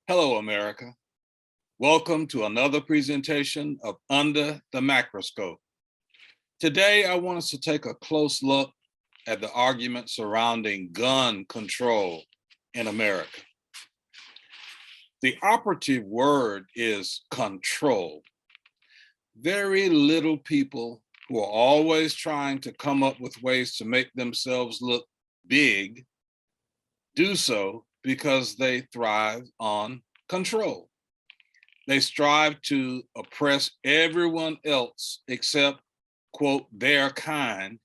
Hello, America. Welcome to another presentation of Under the Macroscope. Today, I want us to take a close look at the argument surrounding gun control in America. The operative word is control. Very little people who are always trying to come up with ways to make themselves look big do so because they thrive on control. They strive to oppress everyone else except, quote, their kind,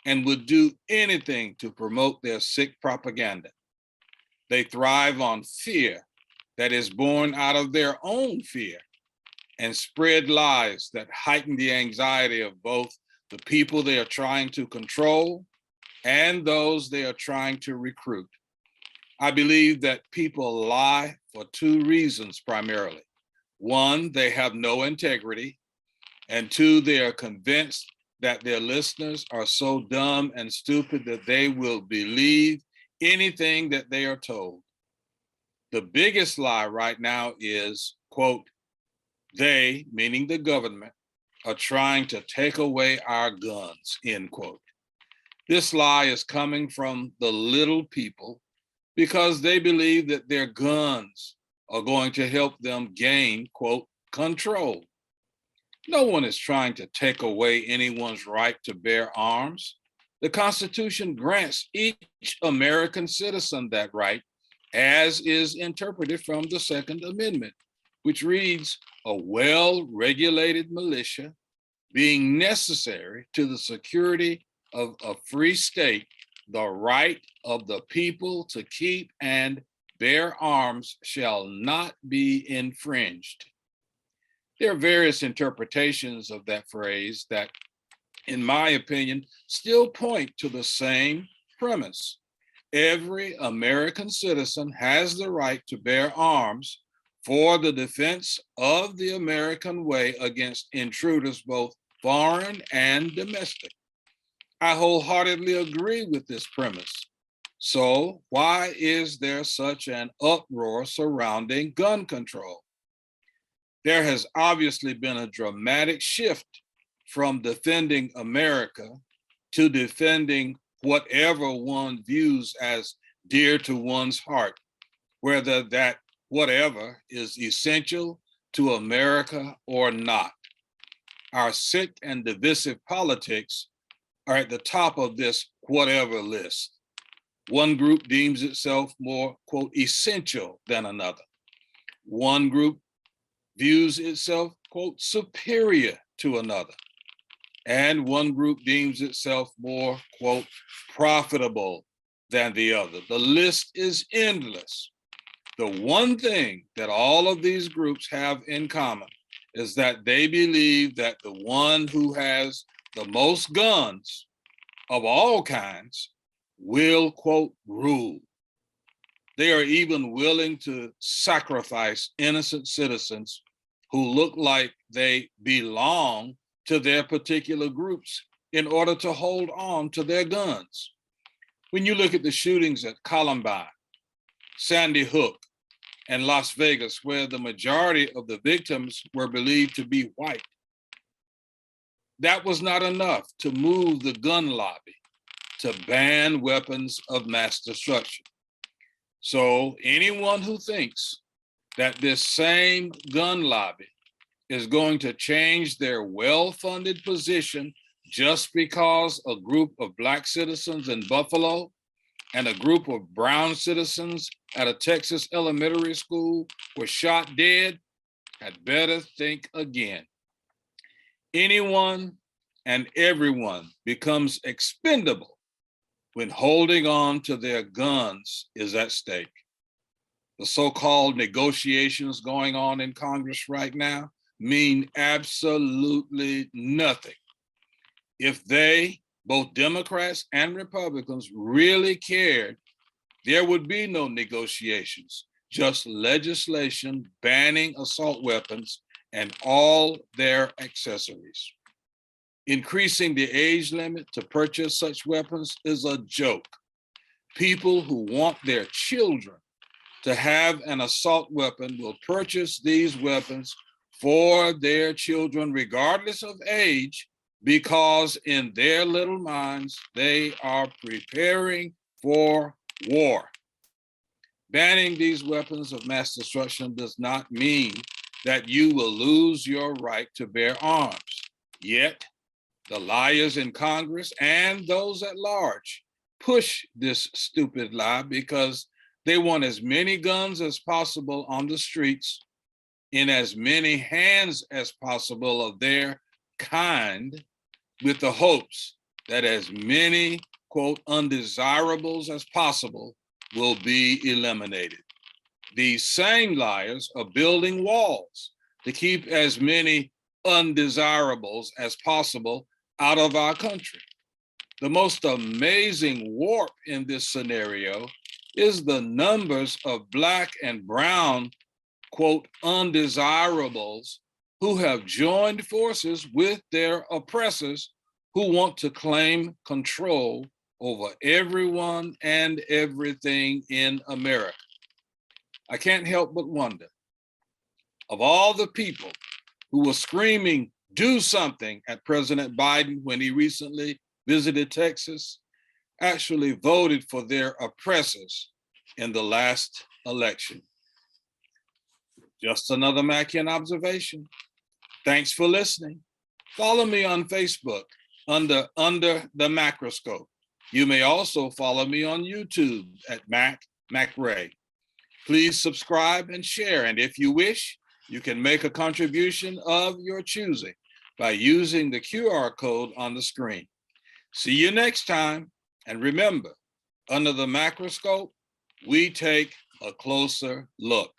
and would do anything to promote their sick propaganda. They thrive on fear that is born out of their own fear and spread lies that heighten the anxiety of both the people they are trying to control and those they are trying to recruit. I believe that people lie for two reasons primarily. One, they have no integrity, and two, they are convinced that their listeners are so dumb and stupid that they will believe anything that they are told. The biggest lie right now is, quote, they, meaning the government, are trying to take away our guns, end quote. This lie is coming from the little people because they believe that their guns are going to help them gain, quote, control. No one is trying to take away anyone's right to bear arms. The Constitution grants each American citizen that right, as is interpreted from the Second Amendment, which reads, a well-regulated militia being necessary to the security of a free state, the right of the people to keep and bear arms shall not be infringed. There are various interpretations of that phrase that, in my opinion, still point to the same premise. Every American citizen has the right to bear arms for the defense of the American way against intruders, both foreign and domestic. I wholeheartedly agree with this premise. So why is there such an uproar surrounding gun control? There has obviously been a dramatic shift from defending America to defending whatever one views as dear to one's heart, whether that whatever is essential to America or not. Our sick and divisive politics are at the top of this whatever list. One group deems itself more, quote, essential than another. One group views itself, quote, superior to another. And one group deems itself more, quote, profitable than the other. The list is endless. The one thing that all of these groups have in common is that they believe that the one who has the most guns of all kinds will, quote, rule. They are even willing to sacrifice innocent citizens who look like they belong to their particular groups in order to hold on to their guns. When you look at the shootings at Columbine, Sandy Hook, and Las Vegas, where the majority of the victims were believed to be white, that was not enough to move the gun lobby to ban weapons of mass destruction. So anyone who thinks that this same gun lobby is going to change their well-funded position just because a group of Black citizens in Buffalo and a group of brown citizens at a Texas elementary school were shot dead had better think again. Anyone and everyone becomes expendable when holding on to their guns is at stake. The so-called negotiations going on in Congress right now mean absolutely nothing. If they, both Democrats and Republicans, really cared, there would be no negotiations, just legislation banning assault weapons and all their accessories. Increasing the age limit to purchase such weapons is a joke. People who want their children to have an assault weapon will purchase these weapons for their children, regardless of age, because in their little minds, they are preparing for war. Banning these weapons of mass destruction does not mean that you will lose your right to bear arms. Yet, the liars in Congress and those at large push this stupid lie because they want as many guns as possible on the streets, in as many hands as possible of their kind, with the hopes that as many, quote, undesirables as possible will be eliminated. These same liars are building walls to keep as many undesirables as possible out of our country. The most amazing warp in this scenario is the numbers of Black and brown, quote, undesirables who have joined forces with their oppressors who want to claim control over everyone and everything in America. I can't help but wonder, of all the people who were screaming, do something at President Biden when he recently visited Texas, actually voted for their oppressors in the last election. Just another Mackian observation. Thanks for listening. Follow me on Facebook under the Mackroscope. You may also follow me on YouTube at Macray. Please subscribe and share. And if you wish, you can make a contribution of your choosing by using the QR code on the screen. See you next time. And remember, under the macroscope, we take a closer look.